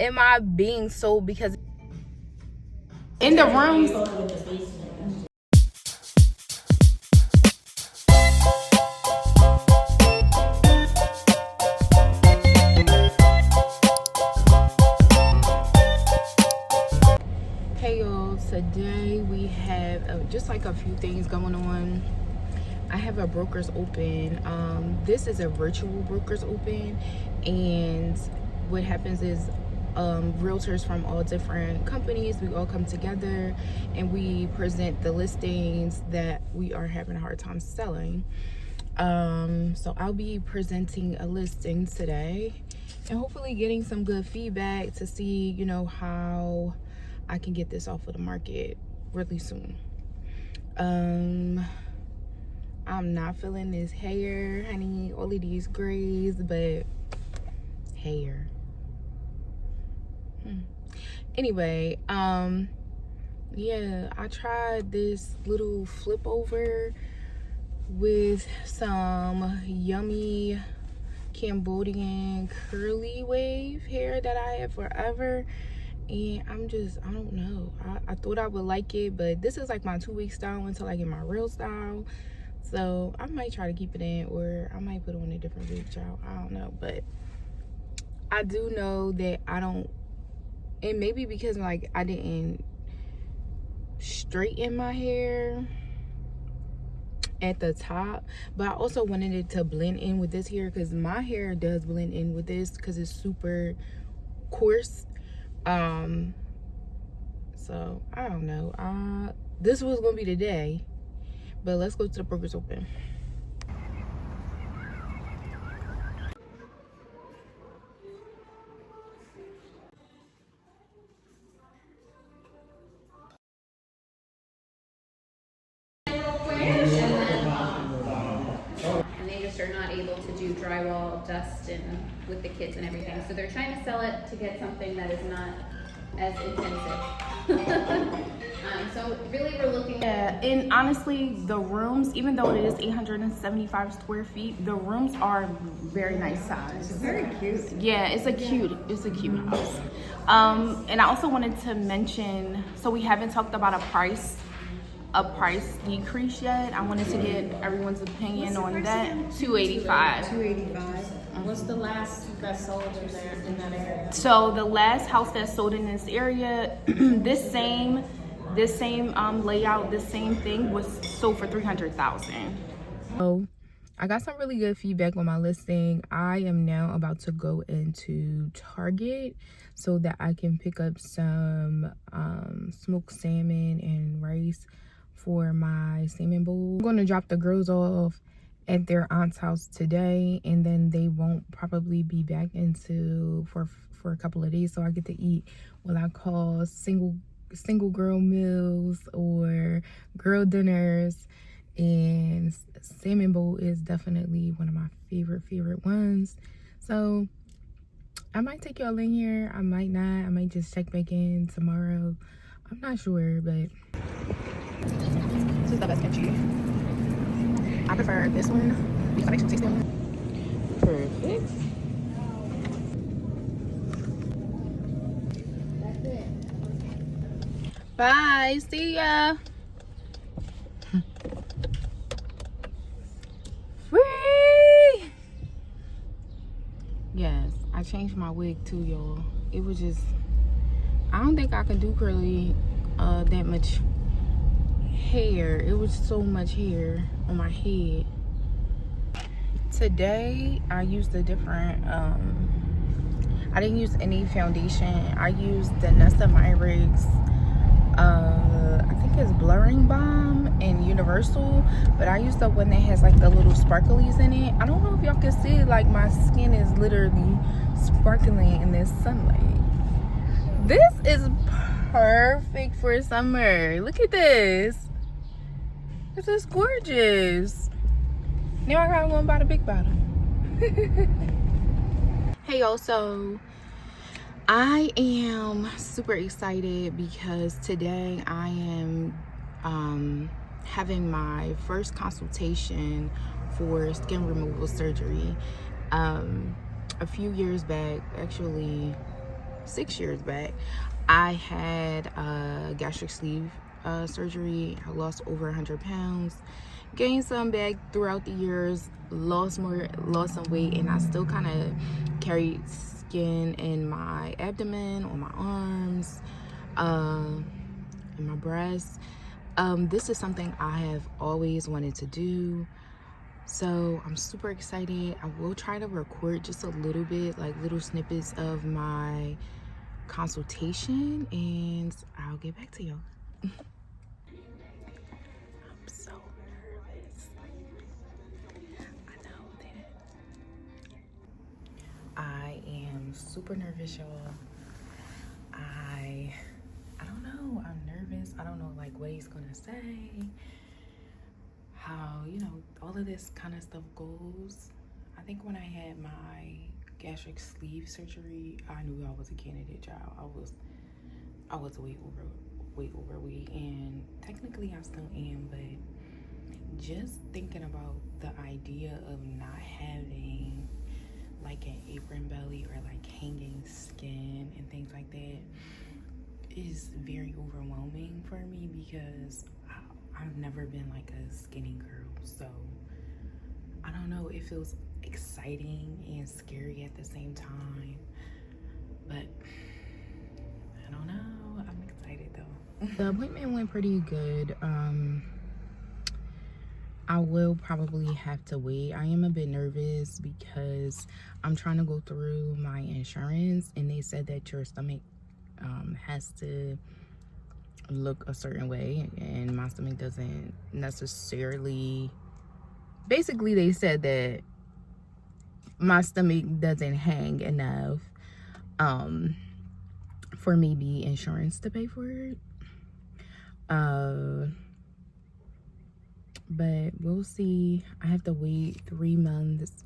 am I being sold because in the rooms? Hey y'all, today we have just like a few things going on. I have a broker's open. This is a virtual broker's open, and what happens is realtors from all different companies, we all come together and we present the listings that we are having a hard time selling. So I'll be presenting a listing today and hopefully getting some good feedback to see, you know, how I can get this off of the market really soon. I'm not feeling this hair, honey, all of these grays, but hair. Anyway, yeah, I tried this little flip over with some yummy Cambodian curly wave hair that I had forever, and I don't know, I thought I would like it, but this is like my 2-week style until I get my real style. So I might try to keep it in, or I might put on a different wig, child. I don't know, but I do know that I don't, and maybe because like I didn't straighten my hair at the top, but I also wanted it to blend in with this hair, because my hair does blend in with this because it's super coarse. So I don't know, this was gonna be the day, but let's go to the broker's open. And they just are not able to do drywall, dust, and with the kids and everything. So they're trying to sell it to get something that is not as intensive. So really we're looking at... Yeah, and honestly, the rooms, even though it is 875 square feet, the rooms are very nice size. It's very cute. Yeah, it's a cute house. And I also wanted to mention, so we haven't talked about a price decrease yet. I wanted to get everyone's opinion on that. $285. $285. What's the last that sold in that area? So the last house that sold in this area, this same layout, this same thing was sold for $300,000. So I got some really good feedback on my listing. I am now about to go into Target so that I can pick up some smoked salmon and rice for my salmon bowl. I'm going to drop the girls off at their aunt's house today, and then they won't probably be back until for a couple of days, so I get to eat what I call single girl meals or girl dinners, and salmon bowl is definitely one of my favorite ones. So I might take y'all in here, I might not, I might just check back in tomorrow. I'm not sure, but this is the best kimchi. I prefer this one because I make some tasty one. Perfect. That's it. Bye, see ya. Free. Yes, I changed my wig too, y'all. It was just, I don't think I can do curly that much hair. It was so much hair on my head. Today I used a different I didn't use any foundation. I used the Nessa Myricks I think it's Blurring Balm and Universal, but I used the one that has like the little sparklies in it. I don't know if y'all can see, like my skin is literally sparkling in this sunlight. This is perfect for summer. Look at this. This is gorgeous. Now I gotta go and buy the big bottle. Hey y'all, so I am super excited because today I am having my first consultation for skin removal surgery. A few years back, actually 6 years back, I had gastric sleeve surgery. I lost over 100 pounds, gained some back throughout the years, lost some weight, and I still kind of carried skin in my abdomen, on my arms, in my breasts. This is something I have always wanted to do, so I'm super excited. I will try to record just a little bit, like little snippets of my consultation, and I'll get back to y'all. I'm so nervous. I know that. I am super nervous, y'all. I don't know. I'm nervous. I don't know like what he's gonna say, how, you know, all of this kind of stuff goes. I think when I had my gastric sleeve surgery, I knew I was a candidate, child. I was way overweight, and technically I still am, but just thinking about the idea of not having like an apron belly or like hanging skin and things like that is very overwhelming for me, because I've never been like a skinny girl. So I don't know, it feels exciting and scary at the same time, but I don't know. I'm excited though. The appointment went pretty good. I will probably have to wait. I am a bit nervous because I'm trying to go through my insurance, and they said that your stomach has to look a certain way, and my stomach doesn't necessarily. Basically, they said that my stomach doesn't hang enough for maybe insurance to pay for it. But we'll see. I have to wait 3 months.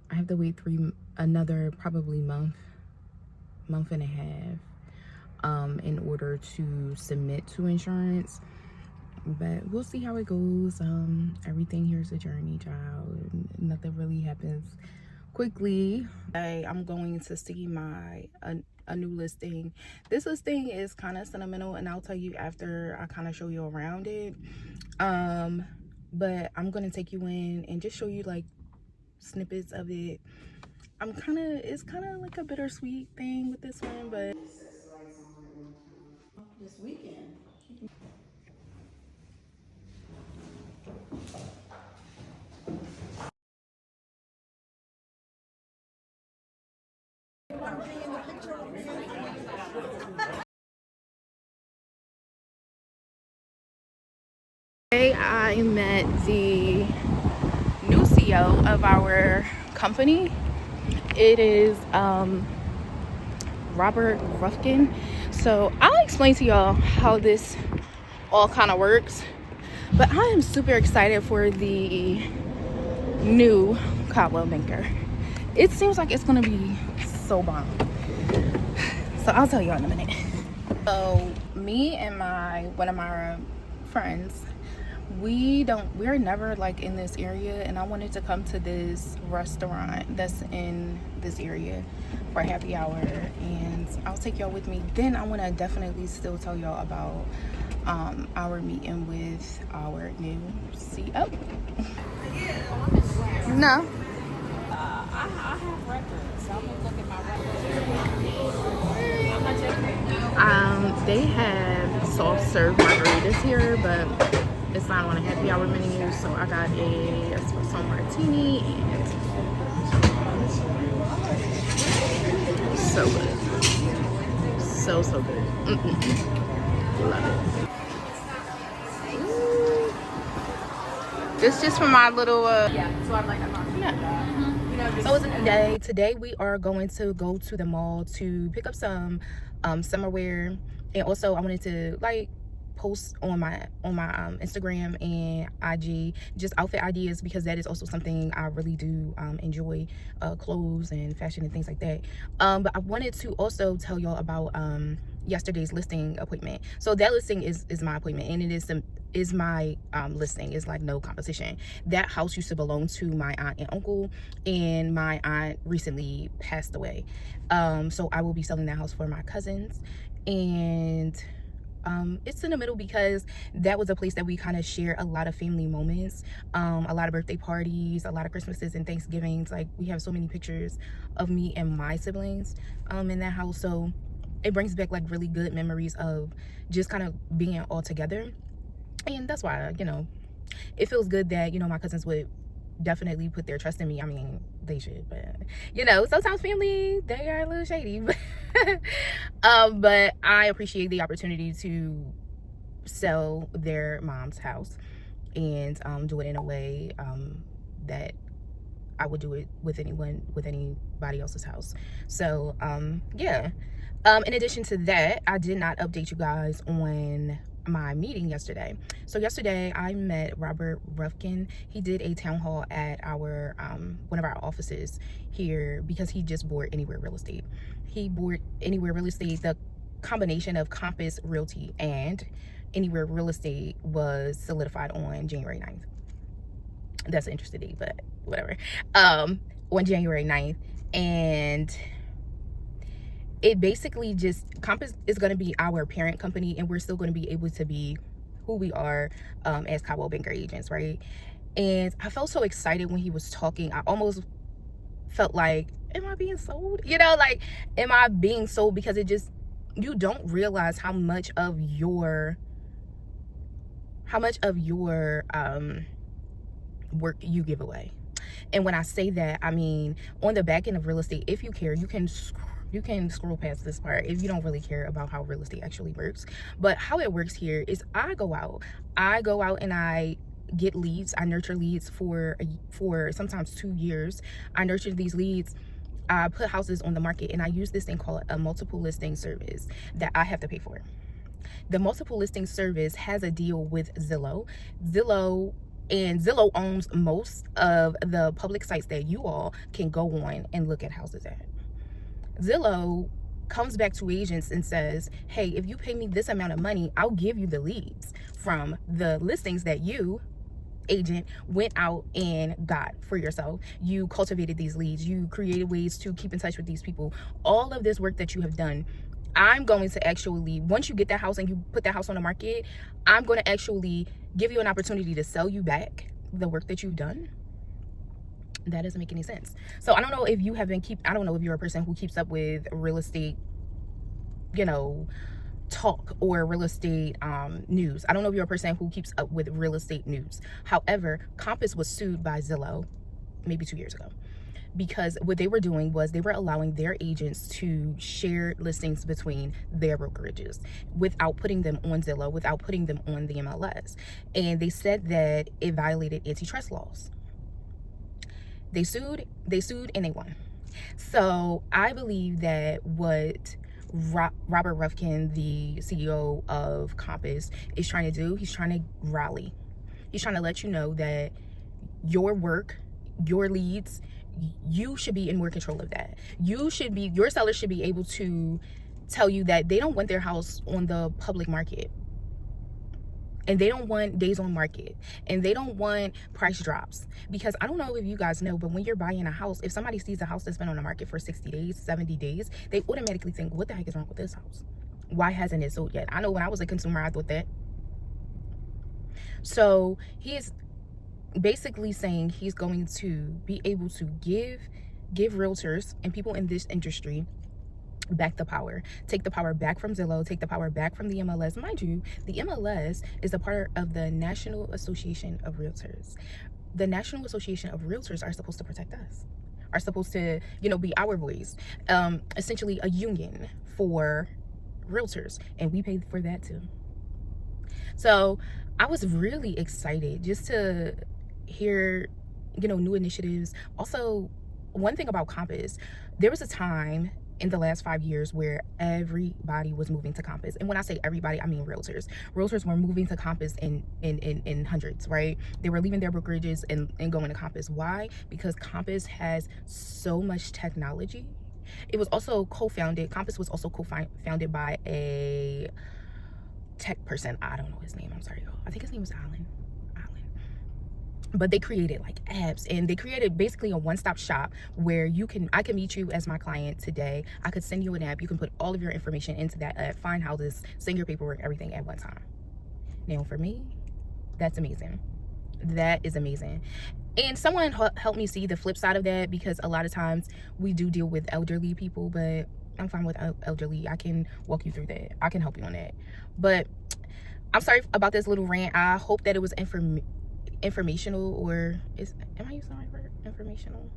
I have to wait another probably month and a half in order to submit to insurance. But we'll see how it goes. Everything here is a journey, child. Nothing really happens quickly. I'm going to see a new listing. This listing is kind of sentimental, and I'll tell you after I kind of show you around it. But I'm gonna take you in and just show you like snippets of it. It's kind of like a bittersweet thing with this one, but This weekend. today I met the new CEO of our company. It is Robert Reffkin. So I'll explain to y'all how this all kind of works, but I am super excited for the new Caldwell Banker. It seems like it's gonna be so bomb, so I'll tell y'all in a minute. So me and one of my friends, we're never like in this area, and I wanted to come to this restaurant that's in this area for happy hour, and I'll take y'all with me. Then I want to definitely still tell y'all about our meeting with our new CEO. No. I have records, so I'm gonna look at my records. They have soft serve margaritas here, but it's not on a happy hour menu, so I got a espresso martini, and so good. So good. Love it. Ooh. This just for my little So I'm like, I'm not doing that. So it's a new day. Today we are going to go to the mall to pick up some summer wear, and also I wanted to like post on my Instagram and IG just outfit ideas, because that is also something I really do enjoy, clothes and fashion and things like that. But I wanted to also tell y'all about yesterday's listing appointment. So that listing is my appointment, and it is is my listing. Is like no competition. That house used to belong to my aunt and uncle, and my aunt recently passed away. So I will be selling that house for my cousins, and it's in the middle because that was a place that we kind of share a lot of family moments, a lot of birthday parties, a lot of Christmases and Thanksgivings. Like, we have so many pictures of me and my siblings in that house, so it brings back like really good memories of just kind of being all together. And that's why, you know, it feels good that, you know, my cousins would definitely put their trust in me. I mean, they should, but you know, sometimes family, they are a little shady. But I appreciate the opportunity to sell their mom's house and do it in a way that I would do it with anybody else's house. So yeah. In addition to that, I did not update you guys on my meeting yesterday. So yesterday I met Robert Reffkin. He did a town hall at our one of our offices here because he just bought Anywhere Real Estate. He bought Anywhere Real Estate. The combination of Compass Realty and Anywhere Real Estate was solidified on January 9th. That's an interesting date, but whatever. On January 9th. And it basically just, Compass is going to be our parent company, and we're still going to be able to be who we are as Cabo Banker agents, right? And I felt so excited when he was talking. I almost felt like, am I being sold? You know, like, am I being sold? Because it just, you don't realize how much of your work you give away. And when I say that, I mean, on the back end of real estate, if you care, you can scroll past this part if you don't really care about how real estate actually works. But how it works here is I go out and I get leads. I nurture leads for sometimes 2 years. I nurture these leads. I put houses on the market, and I use this thing called a multiple listing service that I have to pay for. The multiple listing service has a deal with Zillow. Zillow owns most of the public sites that you all can go on and look at houses at. Zillow comes back to agents and says, hey, if you pay me this amount of money, I'll give you the leads from the listings that you, agent, went out and got for yourself. You cultivated these leads. You created ways to keep in touch with these people. All of this work that you have done, I'm going to actually, once you get that house and you put that house on the market, I'm going to actually give you an opportunity to sell you back the work that you've done. That doesn't make any sense. So I don't know if you have been I don't know if you're a person who keeps up with real estate, you know, talk or real estate news. I don't know if you're a person who keeps up with real estate news. However, Compass was sued by Zillow maybe 2 years ago, because what they were doing was they were allowing their agents to share listings between their brokerages without putting them on Zillow, without putting them on the MLS. And they said that it violated antitrust laws. They sued and they won. So I believe that what Robert Reffkin, the CEO of Compass, is trying to do, he's trying to rally. He's trying to let you know that your work, your leads, you should be in more control of that. Your sellers should be able to tell you that they don't want their house on the public market, and they don't want days on market, and they don't want price drops. Because I don't know if you guys know, but when you're buying a house, if somebody sees a house that's been on the market for 60 days, 70 days, they automatically think, what the heck is wrong with this house? Why hasn't it sold yet? I know when I was a consumer, I thought that. So he is basically saying he's going to be able to give realtors and people in this industry back the power. Take the power back from Zillow, take the power back from the MLS. Mind you, the MLS is a part of the National Association of Realtors. The National Association of Realtors are supposed to protect us, are supposed to, you know, be our voice. Essentially a union for realtors, and we pay for that too. So I was really excited just to hear, you know, new initiatives. Also, one thing about Compass, there was a time in the last 5 years where everybody was moving to Compass. And when I say everybody, I mean realtors. Realtors were moving to Compass in hundreds, right? They were leaving their brokerages and going to Compass. Why? Because Compass has so much technology. It was also Compass was also co-founded by a tech person. I don't know his name. I'm sorry, y'all. I think his name was Alan. But they created like apps, and they created basically a one-stop shop where I can meet you as my client today. I could send you an app. You can put all of your information into that app, find houses, send your paperwork, everything at one time. Now for me, that's amazing. That is amazing. And someone helped me see the flip side of that, because a lot of times we do deal with elderly people, but I'm fine with elderly. I can walk you through that. I can help you on that. But I'm sorry about this little rant. I hope that it was informational, or am I using the right word? Informational.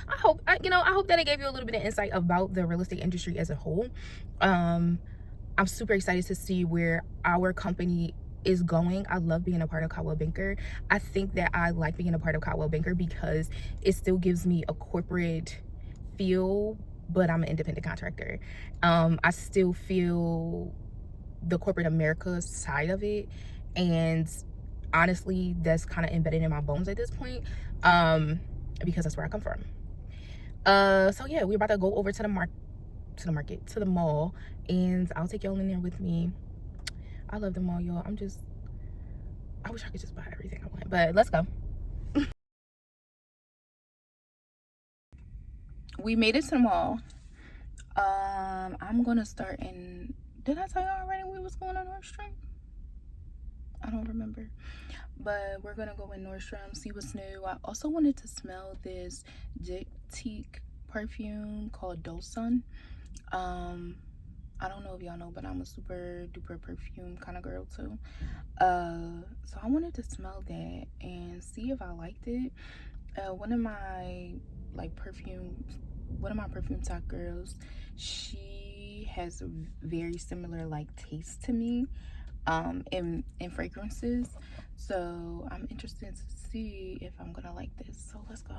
I hope that it gave you a little bit of insight about the real estate industry as a whole. I'm super excited to see where our company is going. I love being a part of Coldwell Banker. I think that I like being a part of Coldwell Banker because it still gives me a corporate feel, but I'm an independent contractor. I still feel the corporate America side of it, and honestly, that's kind of embedded in my bones at this point, because that's where I come from. So yeah, we're about to go over to the mall, and I'll take y'all in there with me. I love the mall, y'all. I wish I could just buy everything I want, but let's go. We made it to the mall. I'm gonna start in, did I tell y'all already we was going on Nordstrom? I don't remember, but we're gonna go in Nordstrom, see what's new. I also wanted to smell this Jactique perfume called Dosun. I don't know if y'all know, but I'm a super duper perfume kind of girl too. So I wanted to smell that and see if I liked it. One of my perfume talk girls, she has very similar taste to me in fragrances, so I'm interested to see if I'm gonna like this. So let's go.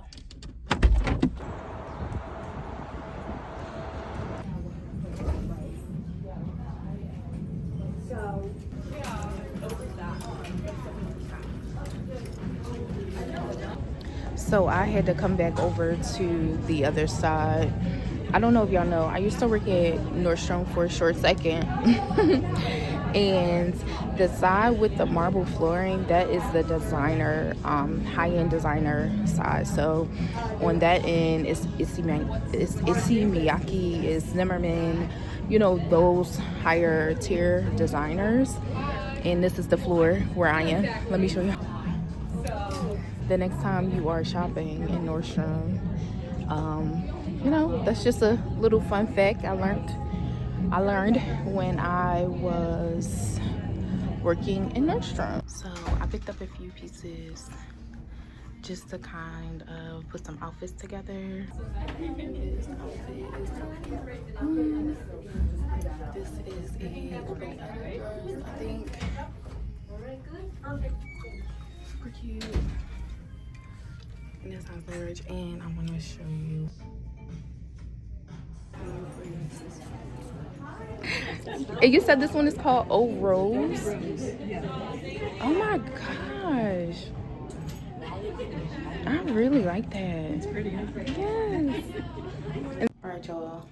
So I had to come back over to the other side. I don't know if y'all know, I used to work at Nordstrom for a short second. And the side with the marble flooring, that is the designer, high-end designer side. So on that end, it's Issey Miyake, it's Zimmerman, those higher tier designers. And this is the floor where I am. Let me show you. The next time you are shopping in Nordstrom, that's just a little fun fact I learned when I was working in Nordstrom. So I picked up a few pieces just to kind of put some outfits together. This is a urban outfit, I think. Super cute. And this has large, and I'm gonna show you. And you said this one is called Oh Rose? Oh my gosh. I really like that. It's pretty. Yes. Alright, y'all.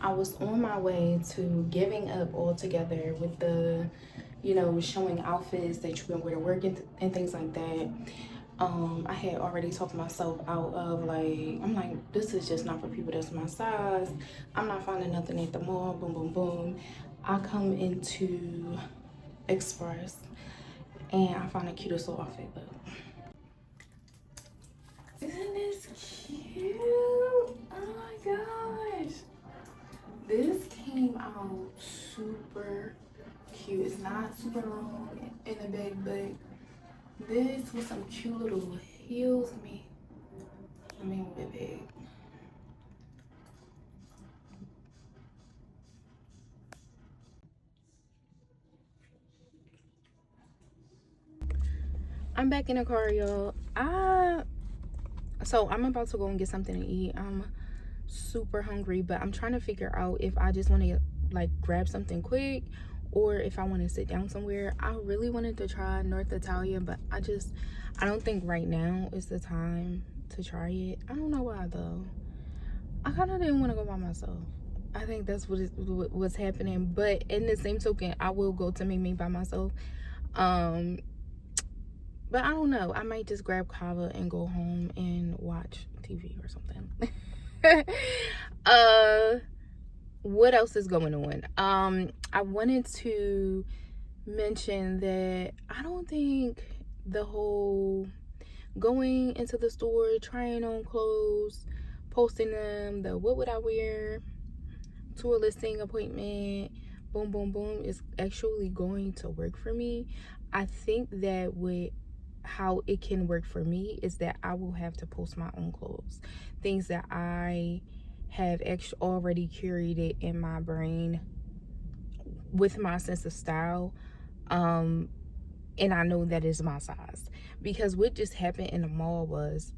I was on my way to giving up altogether with the, showing outfits that you can wear to work and things like that. I had already talked myself out of I'm like, this is just not for people that's my size. I'm not finding nothing at the mall. Boom, boom, boom. I come into Express and I find the cutest little outfit. But isn't this cute? Oh my gosh. This came out super cute. It's not super long in the bag, but this with some cute little heels. I mean, big. I'm back in the car, y'all. So I'm about to go and get something to eat. I'm super hungry, but I'm trying to figure out if I just want to grab something quick or if I want to sit down somewhere. I really wanted to try North Italia, but I don't think right now is the time to try it. I don't know why though. I kind of didn't want to go by myself. I think that's what's happening. But in the same token, I will go to Mimi by myself. But I don't know. I might just grab Kava and go home and watch TV or something. What else is going on? I wanted to mention that I don't think the whole going into the store, trying on clothes, posting them, the what would I wear to a listing appointment, boom, boom, boom, is actually going to work for me. I think that how it can work for me is that I will have to post my own clothes, things that I have already curated in my brain with my sense of style, and I know that is my size. Because what just happened in the mall was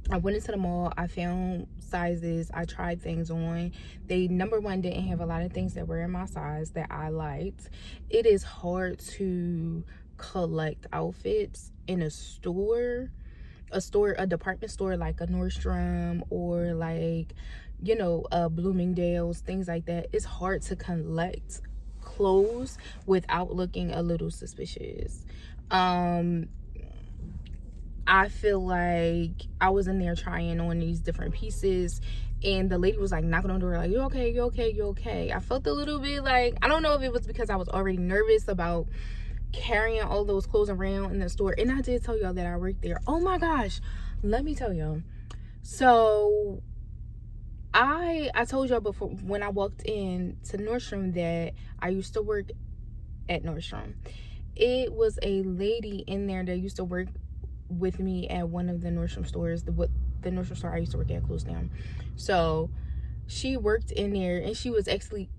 I went into the mall, I found sizes, I tried things on. They, number one, didn't have a lot of things that were in my size that I liked. It is hard to collect outfits in a department store like a Nordstrom or like, you know, Bloomingdale's, things like that. It's hard to collect clothes without looking a little suspicious. I feel like I was in there trying on these different pieces, and the lady was like knocking on the door like, you okay, you okay, you okay? I felt a little bit like, I don't know if it was because I was already nervous about carrying all those clothes around in the store. And I did tell y'all that I worked there. Oh my gosh, let me tell y'all. So I told y'all before when I walked in to Nordstrom that I used to work at Nordstrom. It was a lady in there that used to work with me at one of the Nordstrom stores. The Nordstrom store I used to work at closed down. So she worked in there, and she was actually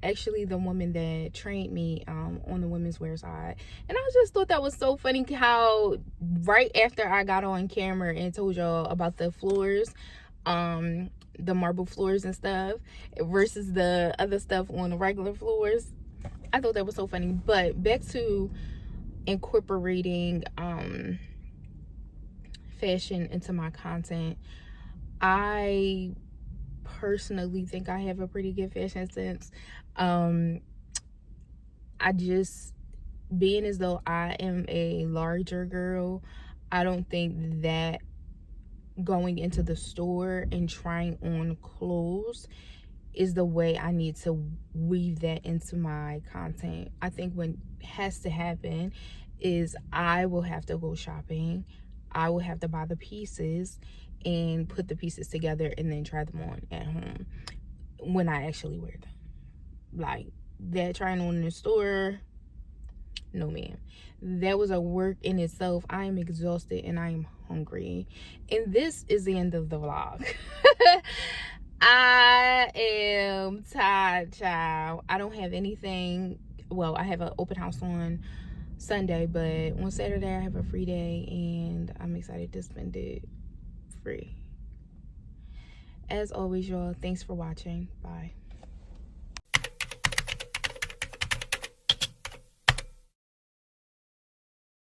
the woman that trained me on the women's wear side. And I just thought that was so funny how right after I got on camera and told y'all about the floors, the marble floors and stuff versus the other stuff on the regular floors, I thought that was so funny. But back to incorporating fashion into my content. I personally think I have a pretty good fashion sense. I just, being as though I am a larger girl, I don't think that going into the store and trying on clothes is the way I need to weave that into my content. I think what has to happen is I will have to go shopping. I will have to buy the pieces and put the pieces together and then try them on at home when I actually wear them. Like that trying on in the store, no ma'am. That was a work in itself. I am exhausted and I am hungry. And this is the end of the vlog. I am tired, child. I don't have anything. Well, I have an open house on Sunday, but on Saturday I have a free day and I'm excited to spend it free. As always, y'all, thanks for watching. Bye.